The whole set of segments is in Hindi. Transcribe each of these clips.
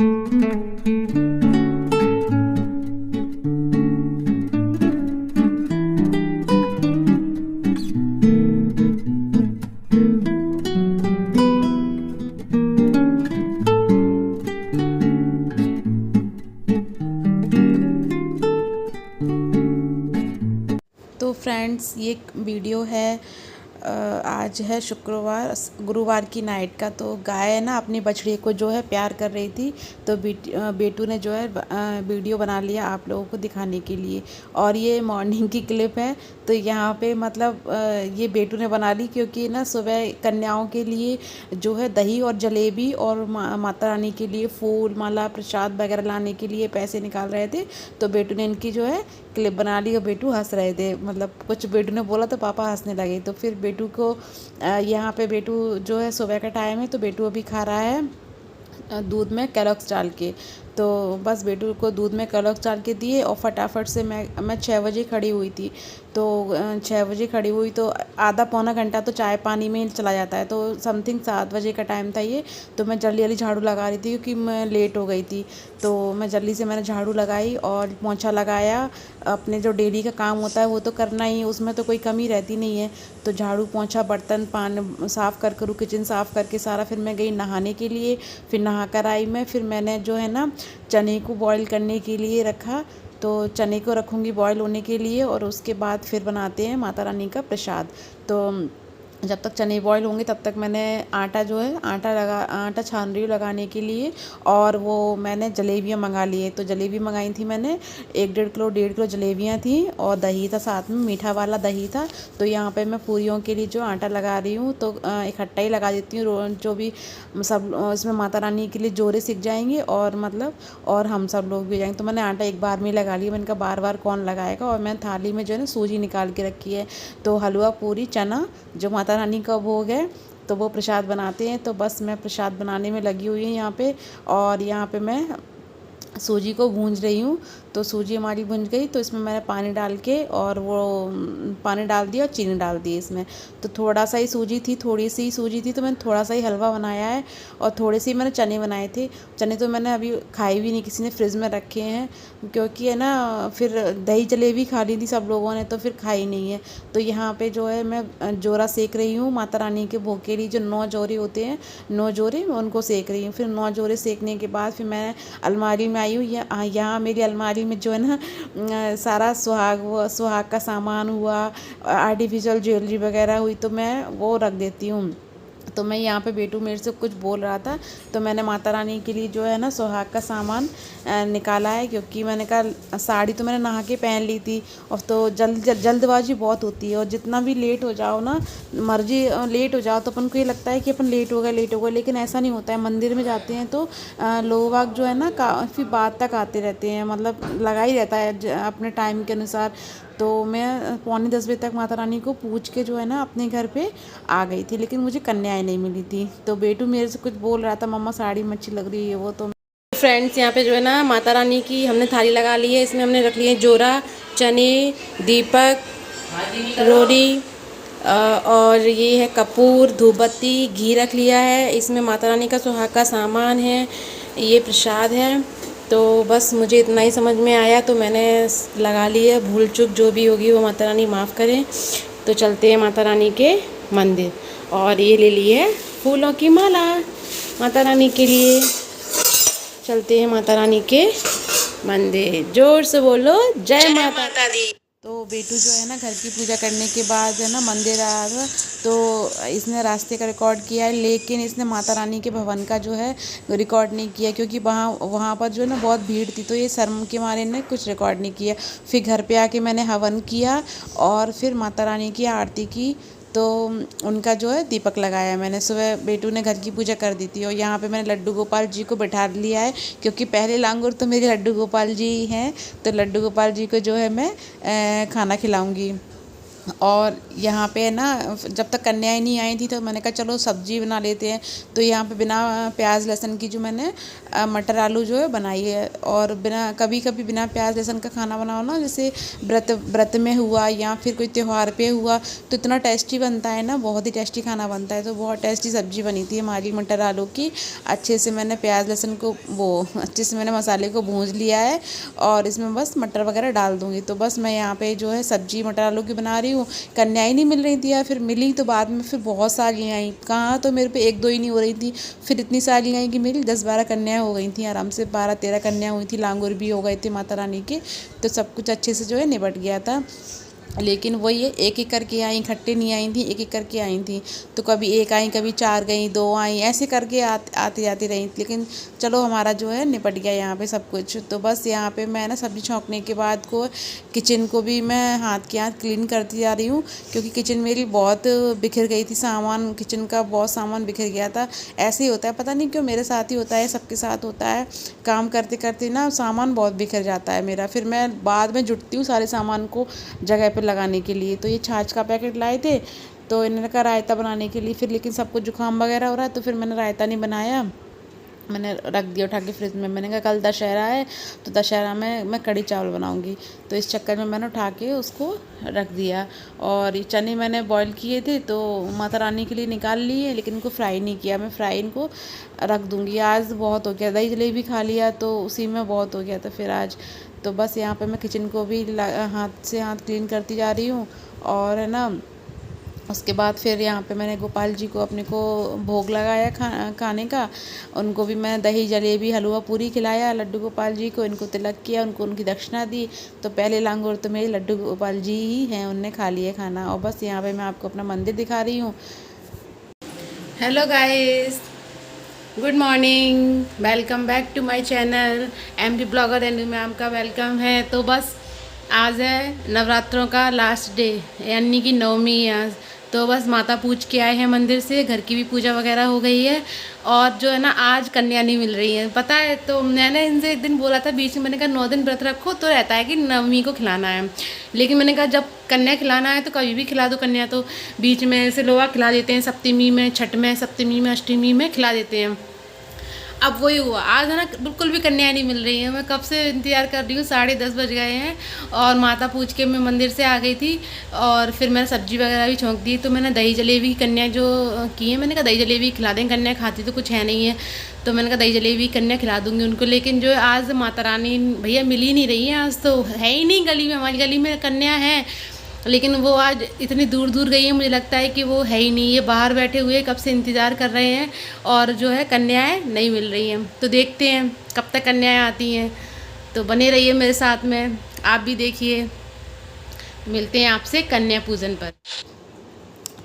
तो फ्रेंड्स, ये वीडियो है आज है शुक्रवार, गुरुवार की नाइट का। तो गाय है ना अपनी बछड़ी को जो है प्यार कर रही थी, तो बेटू ने जो है वीडियो बना लिया आप लोगों को दिखाने के लिए। और ये मॉर्निंग की क्लिप है। तो यहाँ पे मतलब ये बेटू ने बना ली क्योंकि ना सुबह कन्याओं के लिए जो है दही और जलेबी और माता रानी के लिए फूल माला प्रसाद वगैरह लाने के लिए पैसे निकाल रहे थे। तो बेटू ने इनकी जो है क्लिप बना ली और बेटू हंस रहे थे, मतलब कुछ बेटू ने बोला तो पापा हंसने लगे। तो फिर बेटू को यहाँ पे बेटू जो है सुबह का टाइम है, तो बेटू अभी खा रहा है दूध में कैलॉग्स डाल के। तो बस बेटू को दूध में कैलॉग्स डाल के दिए और फटाफट से मैं 6 बजे खड़ी हुई थी। तो 6 बजे खड़ी हुई तो आधा पौना घंटा तो चाय पानी में ही चला जाता है। तो समथिंग 7 बजे का टाइम था ये। तो मैं जल्दी जल्दी झाड़ू लगा रही थी क्योंकि मैं लेट हो गई थी। तो मैं जल्दी से मैंने झाड़ू लगाई और पोंछा लगाया। अपने जो डेली का काम होता है वो तो करना ही, उसमें तो कोई कमी रहती नहीं है। तो झाड़ू पोंछा बर्तन पानी साफ़ कर करूँ, किचन साफ़ करके सारा, फिर मैं गई नहाने के लिए। फिर नहा कर आई मैं, फिर मैंने जो है ना चने को बॉईल करने के लिए रखा। तो चने को रखूँगी बॉईल होने के लिए और उसके बाद फिर बनाते हैं माता रानी का प्रसाद। तो जब तक चने बॉईल होंगे तब तक मैंने आटा जो है आटा छान रही हूँ लगाने के लिए। और वो मैंने जलेबियाँ मंगा ली है। तो जलेबी मंगाई थी मैंने 1-1.5 किलो जलेबियाँ थी और दही था साथ में, मीठा वाला दही था। तो यहाँ पे मैं पूरियों के लिए जो आटा लगा रही हूँ तो इकट्ठा ही लगा देती हूँ, जो भी सब इसमें माता रानी के लिए जोड़े सीख जाएंगे और मतलब और हम सब लोग भी जाएंगे। तो मैंने आटा एक बार में लगा लिया, मैंने कहा बार बार कौन लगाएगा। और मैंने थाली में जो है ना सूजी निकाल के रखी है। तो हलवा पूरी चना जो माता रानी का भोग है तो वो प्रसाद बनाते हैं। तो बस मैं प्रसाद बनाने में लगी हुई हूँ यहाँ पे। और यहाँ पे मैं सूजी को भूंज रही हूँ। तो सूजी हमारी भुंज गई तो इसमें मैंने पानी डाल के और वो पानी डाल दिया और चीनी डाल दी इसमें। तो थोड़ा सा ही सूजी थी, थोड़ी सी ही सूजी थी, तो मैंने थोड़ा सा ही हलवा बनाया है। और थोड़े से मैंने चने बनाए थे। चने तो मैंने अभी खाए भी नहीं, किसी ने फ्रिज में रखे हैं क्योंकि है ना फिर दही जलेबी खा ली थी सब लोगों ने तो फिर खाई नहीं है। तो यहाँ पे जो है मैं जोरा सेक रही हूँ माता रानी के भोग के लिए। जो 9 जोरे होते हैं, 9 जोरे मैं उनको सेक रही हूँ। फिर 9 जोरे सेकने के बाद फिर मैं अलमारी में आई हूँ। यहाँ मेरी अलमारी में जो है ना सारा सुहाग का सामान हुआ, आर्टिफिशियल ज्वेलरी वगैरह हुई, तो मैं वो रख देती हूँ। तो मैं यहाँ पे बेटू मेरे से कुछ बोल रहा था तो मैंने माता रानी के लिए जो है ना सुहाग का सामान निकाला है। क्योंकि मैंने कहा साड़ी तो मैंने नहा के पहन ली थी और तो जल्दबाजी बहुत होती है। और जितना भी लेट हो जाओ ना, मर्जी लेट हो जाओ तो अपन को ये लगता है कि अपन लेट हो गए, लेकिन ऐसा नहीं होता है। मंदिर में जाते हैं तो लोग बाग जो है ना काफ़ी बाद तक आते रहते हैं, मतलब लगा ही रहता है अपने टाइम के अनुसार। तो मैं 9:45 बजे तक माता रानी को पूछ के जो है ना अपने घर पे आ गई थी, लेकिन मुझे कन्याएं नहीं मिली थी। तो बेटू मेरे से कुछ बोल रहा था, मम्मा साड़ी में अच्छी लग रही है वो। तो फ्रेंड्स यहाँ पे जो है ना माता रानी की हमने थाली लगा ली है। इसमें हमने रख लिए जोरा, चने, दीपक, रोली और ये है कपूर, धूपबत्ती, घी रख लिया है। इसमें माता रानी का सुहाग का सामान है, ये प्रसाद है। तो बस मुझे इतना ही समझ में आया तो मैंने लगा ली है। भूल चूक जो भी होगी वो माता रानी माफ़ करें। तो चलते हैं माता रानी के मंदिर। और ये ले ली है फूलों की माला माता रानी के लिए। चलते हैं माता रानी के मंदिर। जोर से बोलो जय माता दी। तो बेटू जो है ना घर की पूजा करने के बाद है ना मंदिर आया था। तो इसने रास्ते का रिकॉर्ड किया है, लेकिन इसने माता रानी के भवन का जो है रिकॉर्ड नहीं किया क्योंकि वहाँ पर जो है ना बहुत भीड़ थी। तो ये शर्म के मारे ने कुछ रिकॉर्ड नहीं किया। फिर घर पे आके मैंने हवन किया और फिर माता रानी की आरती की। तो उनका जो है दीपक लगाया मैंने। सुबह बेटू ने घर की पूजा कर दी थी। और यहाँ पे मैंने लड्डू गोपाल जी को बैठा लिया है क्योंकि पहले लांगुर तो मेरे लड्डू गोपाल जी ही हैं। तो लड्डू गोपाल जी को जो है मैं खाना खिलाऊँगी। और यहाँ पे ना जब तक कन्याएं नहीं आई थी तो मैंने कहा चलो सब्जी बना लेते हैं। तो यहाँ पे बिना प्याज लहसुन की जो मैंने मटर आलू जो है बनाई है। और बिना कभी कभी बिना प्याज लहसुन का खाना बनाओ ना, जैसे व्रत व्रत में हुआ या फिर कोई त्यौहार पे हुआ, तो इतना टेस्टी बनता है ना, बहुत ही टेस्टी खाना बनता है। तो बहुत टेस्टी सब्जी बनी थी हमारी मटर आलू की। अच्छे से मैंने प्याज लहसुन को अच्छे से मैंने मसाले को भूंज लिया है और इसमें बस मटर वगैरह डाल दूँगी। तो बस मैं यहाँ पे जो है सब्जी मटर आलू की बना रही हूँ। कन्याएं नहीं मिल रही थी, या फिर मिली तो बाद में फिर बहुत सारी आई, कहाँ तो मेरे पे एक दो ही नहीं हो रही थी, फिर इतनी सारी आई कि मेरी 10-12 कन्याएं हो गई थी आराम से, 12-13 कन्याएं हुई थी, लांगुर भी हो गए थे माता रानी के। तो सब कुछ अच्छे से जो है निपट गया था। लेकिन वही है, एक एक करके आई, इकट्ठे नहीं आई थी, एक एक करके आई थी। तो कभी एक आई, कभी 4 गई, 2 आई, ऐसे करके आती जाती रही। लेकिन चलो हमारा जो है निपट गया यहाँ पे सब कुछ। तो बस यहाँ पे मैं ना सब्ज़ी छौंकने के बाद को किचन को भी मैं हाथ के हाथ क्लीन करती जा रही हूँ, क्योंकि किचन मेरी बहुत बिखर गई थी, सामान किचन का बहुत सामान बिखर गया था। ऐसे ही होता है, पता नहीं क्यों मेरे साथ ही होता है, सबके साथ होता है, काम करते करते ना सामान बहुत बिखर जाता है मेरा। फिर मैं बाद में जुटती हूँ सारे सामान को जगह पे लगाने के लिए। तो ये छाछ का पैकेट लाए थे, तो इन्होंने कहा रायता बनाने के लिए, फिर लेकिन सबको जुकाम वगैरह हो रहा है तो फिर मैंने रायता नहीं बनाया, मैंने रख दिया उठा के फ्रिज में। मैंने कहा कल दशहरा है तो दशहरा में मैं कढ़ी चावल बनाऊंगी, तो इस चक्कर में मैंने उठा के उसको रख दिया। और ये चने मैंने बॉईल किए थे तो माता रानी के लिए निकाल लिए, लेकिन इनको फ्राई नहीं किया, मैं फ्राई इनको रख दूंगी। आज बहुत हो गया, दही जलेबी खा लिया तो उसी में बहुत हो गया था फिर आज। तो बस यहाँ पे मैं किचन को भी हाथ से हाथ क्लीन करती जा रही हूँ। और है ना, उसके बाद फिर यहाँ पे मैंने गोपाल जी को अपने को भोग लगाया खाने का। उनको भी मैं दही जलेबी हलवा पूरी खिलाया, लड्डू गोपाल जी को, इनको तिलक किया, उनको उनकी दक्षिणा दी। तो पहले लांगोर तो मेरे लड्डू गोपाल जी ही हैं, उनने खा लिया खाना। और बस यहाँ पे मैं आपको अपना मंदिर दिखा रही हूँ। Hello guys, good morning, welcome back to my channel MD blogger and में आपका वेलकम है। तो बस आज है नवरात्रों का लास्ट डे, यानी कि नवमी आज। तो बस माता पूज के आए हैं मंदिर से, घर की भी पूजा वगैरह हो गई है। और जो है ना आज कन्या नहीं मिल रही है, पता है। तो मैंने इनसे एक दिन बोला था बीच में, मैंने कहा 9 दिन व्रत रखो तो रहता है कि नवमी को खिलाना है। लेकिन मैंने कहा जब कन्या खिलाना है तो कभी भी खिला दो कन्या, तो बीच में से लोहा खिला देते हैं, सप्तमी में, छठ में, सप्तमी में, अष्टमी में खिला देते हैं। अब वही हुआ, आज है ना बिल्कुल भी कन्या नहीं मिल रही है। मैं कब से इंतज़ार कर रही हूँ, 10:30 बज गए हैं। और माता पूज के मैं मंदिर से आ गई थी और फिर मैंने सब्जी वगैरह भी छौंक दी। तो मैंने दही जलेबी कन्या जो की है, मैंने कहा दही जलेबी खिला दें, कन्या खाती तो कुछ है नहीं है। तो मैंने कहा दही जलेबी कन्या खिला दूँगी उनको। लेकिन जो है आज माता रानी भैया मिल ही नहीं रही है, आज तो है ही नहीं गली में, हमारी गली में कन्या है लेकिन वो आज इतनी दूर दूर गई है, मुझे लगता है कि वो है ही नहीं। ये बाहर बैठे हुए कब से इंतज़ार कर रहे हैं और जो है कन्याएं नहीं मिल रही हैं। तो देखते हैं कब तक कन्याएं आती हैं। तो बने रहिए मेरे साथ में, आप भी देखिए। मिलते हैं आपसे कन्या पूजन पर।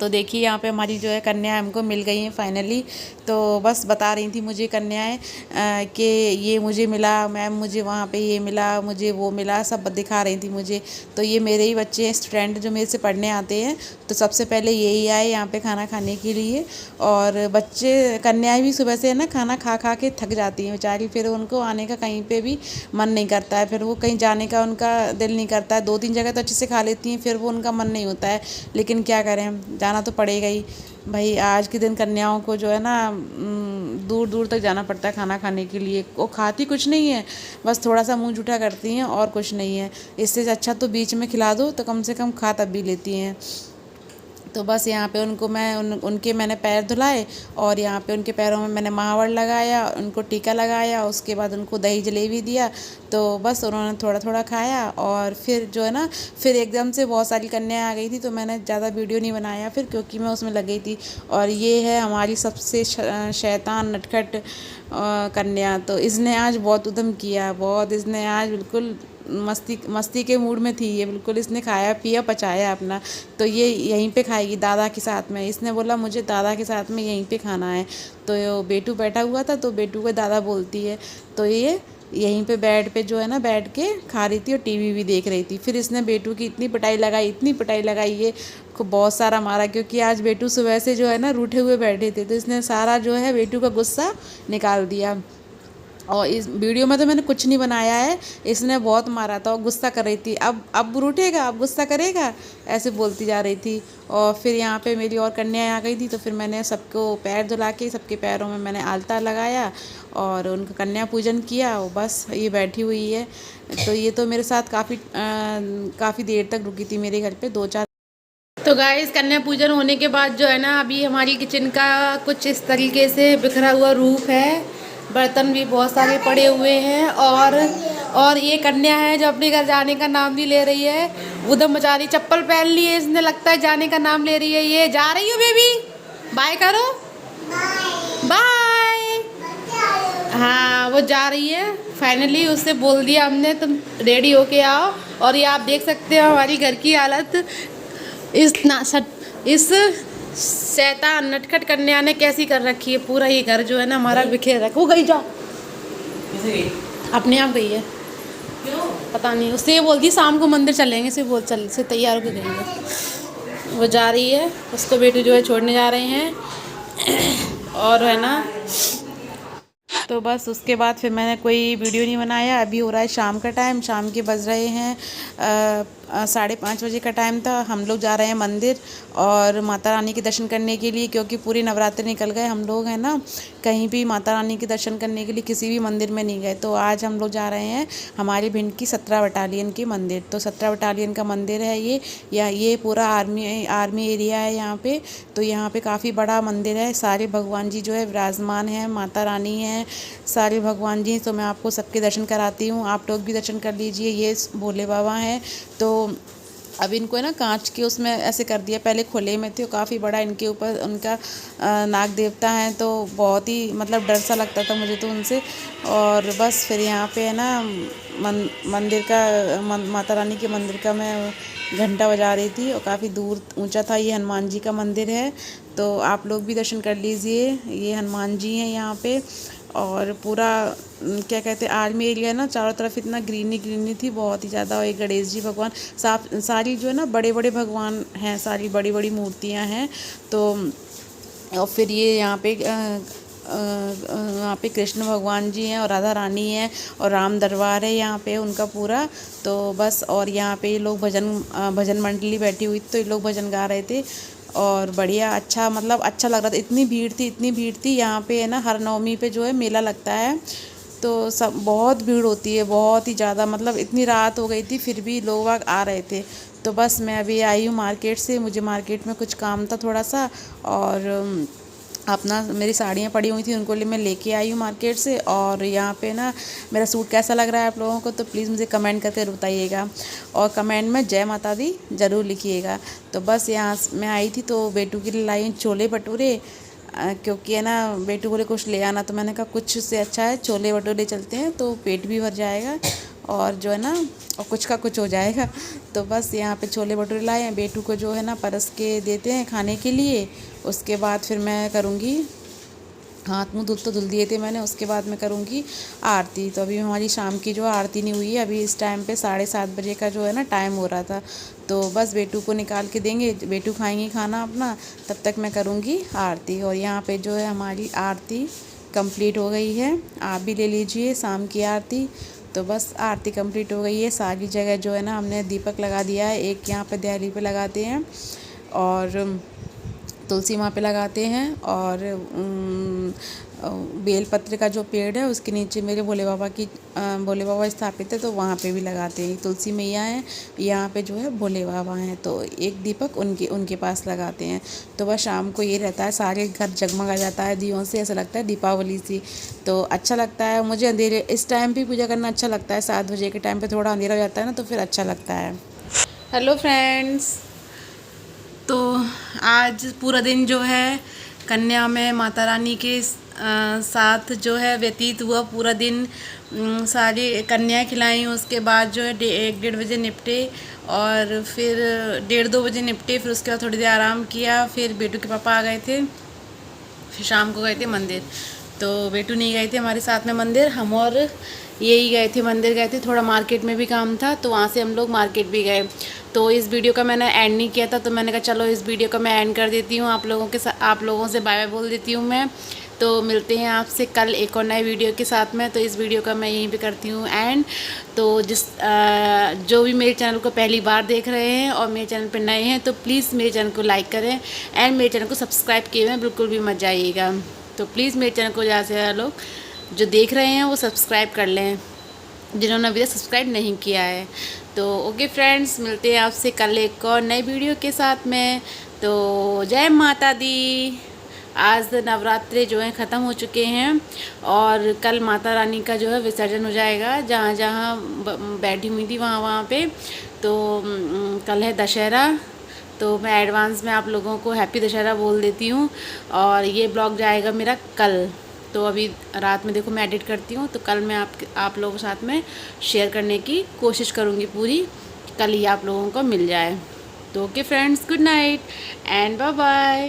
तो देखिए यहाँ पे हमारी जो है कन्या हमको मिल गई हैं फाइनली। तो बस बता रही थी मुझे कन्याएं कि ये मुझे मिला मैम, मुझे वहाँ पे ये मिला, मुझे वो मिला, सब दिखा रही थी मुझे। तो ये मेरे ही बच्चे हैं, स्टूडेंट जो मेरे से पढ़ने आते हैं। तो सबसे पहले यही आए यहाँ पे खाना खाने के लिए। और बच्चे कन्याएं भी सुबह से है ना खाना खा खा के थक जाती हैं बेचारी, फिर उनको आने का कहीं पे भी मन नहीं करता है, फिर वो कहीं जाने का उनका दिल नहीं करता है। 2-3 जगह तो अच्छे से खा लेती हैं, फिर वो उनका मन नहीं होता है। लेकिन क्या करें, जाना तो पड़ेगा ही भाई। आज के दिन कन्याओं को जो है ना दूर दूर तक जाना पड़ता है खाना खाने के लिए। वो खाती कुछ नहीं है, बस थोड़ा सा मुंह जूठा करती हैं और कुछ नहीं है। इससे अच्छा तो बीच में खिला दो तो कम से कम खा तब भी लेती हैं। तो बस यहाँ पे उनको मैं उनके मैंने पैर धुलाए और यहाँ पे उनके पैरों में मैंने महावर लगाया, उनको टीका लगाया, उसके बाद उनको दही जलेबी दिया। तो बस उन्होंने थोड़ा थोड़ा खाया और फिर जो है ना, फिर एकदम से बहुत सारी कन्याएं आ गई थी, तो मैंने ज़्यादा वीडियो नहीं बनाया फिर, क्योंकि मैं उसमें लग गई थी। और ये है हमारी सबसे शैतान नटखट कन्या। तो इसने आज बहुत उद्यम किया, बहुत इसने आज बिल्कुल मस्ती के मूड में थी ये, बिल्कुल इसने खाया पिया पचाया अपना। तो ये यहीं पे खाएगी दादा के साथ में, इसने बोला मुझे दादा के साथ में यहीं पे खाना है। तो बेटू बैठा हुआ था तो बेटू को दादा बोलती है। तो ये यहीं पे बेड पे जो है ना बैठ के खा रही थी और टीवी भी देख रही थी। फिर इसने बेटू की इतनी पिटाई लगाई, इतनी पिटाई लगाई, ये को बहुत सारा मारा, क्योंकि आज बेटू सुबह से जो है ना रूठे हुए बैठे थे। तो इसने सारा जो है बेटू का गुस्सा निकाल दिया। और इस वीडियो में तो मैंने कुछ नहीं बनाया है, इसने बहुत मारा था और गुस्सा कर रही थी, अब रूठेगा, अब गुस्सा करेगा, ऐसे बोलती जा रही थी। और फिर यहाँ पे मेरी और कन्याएं आ गई थी, तो फिर मैंने सबको पैर धुला के सबके पैरों में मैंने आलता लगाया और उनका कन्या पूजन किया। और बस ये बैठी हुई है। तो ये तो मेरे साथ काफ़ी देर तक रुकी थी मेरे घर पे, 2-4। तो गाइस, कन्या पूजन होने के बाद जो है ना, अभी हमारी किचन का कुछ इस तरीके से बिखरा हुआ रूप है। बर्तन भी बहुत सारे पड़े हुए हैं और ये कन्या है जो अपने घर जाने का नाम भी ले रही है। उधम मचा रही, चप्पल पहन ली है इसने, लगता है जाने का नाम ले रही है। ये जा रही हो बेबी, बाय करो, बाय। हाँ, वो जा रही है फाइनली। उससे बोल दिया हमने तुम रेडी होके आओ। और ये आप देख सकते हो हमारी घर की हालत इस शैतान नटखट कन्या ने कैसी कर रखी है। पूरा ये घर जो है ना हमारा बिखेर रखा। वो गई, जाओ, अपने आप गई है, क्यों पता नहीं। उससे ये बोलती शाम को मंदिर चलेंगे, से तैयार होकर गई है। वो जा रही है, उसको बेटू जो है छोड़ने जा रहे हैं और है ना। तो बस उसके बाद फिर मैंने कोई वीडियो नहीं बनाया। अभी हो रहा है शाम का टाइम, शाम के बज रहे हैं 5:30 बजे का टाइम था। हम लोग जा रहे हैं मंदिर और माता रानी के दर्शन करने के लिए, क्योंकि पूरी नवरात्रि निकल गए। हम लोग हैं ना कहीं भी माता रानी के दर्शन करने के लिए किसी भी मंदिर में नहीं गए। तो आज हम लोग जा रहे हैं हमारी भिंड की 17 बटालियन के मंदिर। तो 17 बटालियन का मंदिर है ये पूरा आर्मी एरिया है यहाँ पे। तो यहाँ पे काफ़ी बड़ा मंदिर है। सारे भगवान जी जो है विराजमान हैं, माता रानी हैं, सारे भगवान जी। तो मैं आपको सबके दर्शन कराती हूँ, आप लोग भी दर्शन कर लीजिए। ये भोले बाबा हैं। तो अब इनको है ना कांच के उसमें ऐसे कर दिया, पहले खुले में थे। काफ़ी बड़ा इनके ऊपर उनका नाग देवता है, तो बहुत ही मतलब डर सा लगता था मुझे तो उनसे। और बस फिर यहाँ पे है ना मंदिर का माता रानी के मंदिर का मैं घंटा बजा रही थी और काफ़ी दूर ऊंचा था। ये हनुमान जी का मंदिर है, तो आप लोग भी दर्शन कर लीजिए। ये हनुमान जी हैं यहाँ पे। और पूरा क्या कहते हैं आर्मी एरिया है ना, चारों तरफ इतना ग्रीनी थी बहुत ही ज़्यादा। और एक गणेश जी भगवान, सारी जो है ना बड़े बड़े भगवान हैं, सारी बड़ी बड़ी मूर्तियां हैं। तो और फिर ये यहाँ पे कृष्ण भगवान जी हैं और राधा रानी है और राम दरबार है यहाँ पे उनका पूरा। तो बस, और यहाँ पे ये लोग भजन मंडली बैठी हुई, तो ये लोग भजन गा रहे थे और बढ़िया अच्छा मतलब अच्छा लग रहा था। इतनी भीड़ थी यहाँ पे है ना। हर नवमी पे जो है मेला लगता है, तो सब बहुत भीड़ होती है, बहुत ही ज़्यादा। मतलब इतनी रात हो गई थी फिर भी लोग आ रहे थे। तो बस मैं अभी आई हूँ मार्केट से, मुझे मार्केट में कुछ काम था थोड़ा सा। और अपना मेरी साड़ियाँ पड़ी हुई थी उनको मैं लेके आई हूँ मार्केट से। और यहाँ पे ना मेरा सूट कैसा लग रहा है आप लोगों को, तो प्लीज़ मुझे कमेंट करके बताइएगा और कमेंट में जय माता दी ज़रूर लिखिएगा। तो बस यहाँ मैं आई थी तो बेटू के लिए लाई छोले भटूरे, क्योंकि है ना बेटू बोले कुछ ले आना। तो मैंने कहा कुछ से अच्छा है छोले भटूरे चलते हैं, तो पेट भी भर जाएगा और जो है ना और कुछ का कुछ हो जाएगा। तो बस यहाँ पे छोले भटूरे लाए हैं, बेटू को जो है ना परस के देते हैं खाने के लिए। उसके बाद फिर मैं करूँगी, हाथ मुँह तो धुल दिए थे मैंने, उसके बाद मैं करूँगी आरती। तो अभी हमारी शाम की जो आरती नहीं हुई है, अभी इस टाइम पे 7:30 बजे का जो है ना टाइम हो रहा था। तो बस बेटू को निकाल के देंगे, बेटू खाएंगे खाना अपना, तब तक मैं करूँगी आरती। और यहाँ पे जो है हमारी आरती कंप्लीट हो गई है, आप भी ले लीजिए शाम की आरती। तो बस आरती कंप्लीट हो गई है। सारी जगह जो है ना हमने दीपक लगा दिया है। एक यहाँ पे दिवाली पे लगाते हैं और तुलसी माँ पे लगाते हैं, और बेलपत्र का जो पेड़ है उसके नीचे मेरे भोले बाबा स्थापित है, तो वहाँ पे भी लगाते हैं। तुलसी मैया है, यहाँ पे जो है भोले बाबा हैं, तो एक दीपक उनके पास लगाते हैं। तो बस शाम को ये रहता है, सारे घर जगमगा जाता है दियों से, ऐसा लगता है दीपावली सी। तो अच्छा लगता है मुझे। अंधेरे इस टाइम पे पूजा करना अच्छा लगता है, 7 बजे के टाइम पे थोड़ा अंधेरा हो जाता है ना, तो फिर अच्छा लगता है। हेलो फ्रेंड्स, तो आज पूरा दिन जो है कन्या में माता रानी के साथ जो है व्यतीत हुआ। पूरा दिन सारी कन्याएं खिलाई, उसके बाद जो है 1-1:30 बजे निपटे और फिर 1:30-2 बजे निपटे। फिर उसके बाद थोड़ी देर आराम किया, फिर बेटू के पापा आ गए थे, फिर शाम को गए थे मंदिर। तो बेटू नहीं गए थे हमारे साथ में मंदिर, हम और यही गए थे मंदिर गए थे। थोड़ा मार्केट में भी काम था, तो वहाँ से हम लोग मार्केट भी गए। तो इस वीडियो का मैंने एंड नहीं किया था, तो मैंने कहा चलो इस वीडियो का मैं एंड कर देती हूँ। आप लोगों से बाय बाय बोल देती हूँ मैं। तो मिलते हैं आपसे कल एक और नए वीडियो के साथ में। तो इस वीडियो का मैं यहीं पे करती हूँ एंड। तो जो भी मेरे चैनल को पहली बार देख रहे हैं और मेरे चैनल पे नए हैं तो प्लीज़ मेरे चैनल को लाइक करें एंड मेरे चैनल को सब्सक्राइब किए हुए बिल्कुल भी मत जाइएगा। तो प्लीज़ मेरे चैनल को ज़्यादा से ज़्यादा लोग जो देख रहे हैं वो सब्सक्राइब कर लें, जिन्होंने अभी तक सब्सक्राइब नहीं किया है। तो ओके फ्रेंड्स, मिलते हैं आपसे कल एक और नए वीडियो के साथ में। तो जय माता दी। आज नवरात्रे जो हैं ख़त्म हो चुके हैं और कल माता रानी का जो है विसर्जन हो जाएगा, जहाँ जहाँ बैठी हुई थी वहाँ पे। तो कल है दशहरा। तो मैं एडवांस में आप लोगों को हैप्पी दशहरा बोल देती हूँ। और ये ब्लॉग जाएगा मेरा कल। तो अभी रात में देखो मैं एडिट करती हूँ, तो कल मैं आप लोगों के साथ में शेयर करने की कोशिश करूँगी पूरी, कल ही आप लोगों को मिल जाए। तो okay friends, good night and bye bye.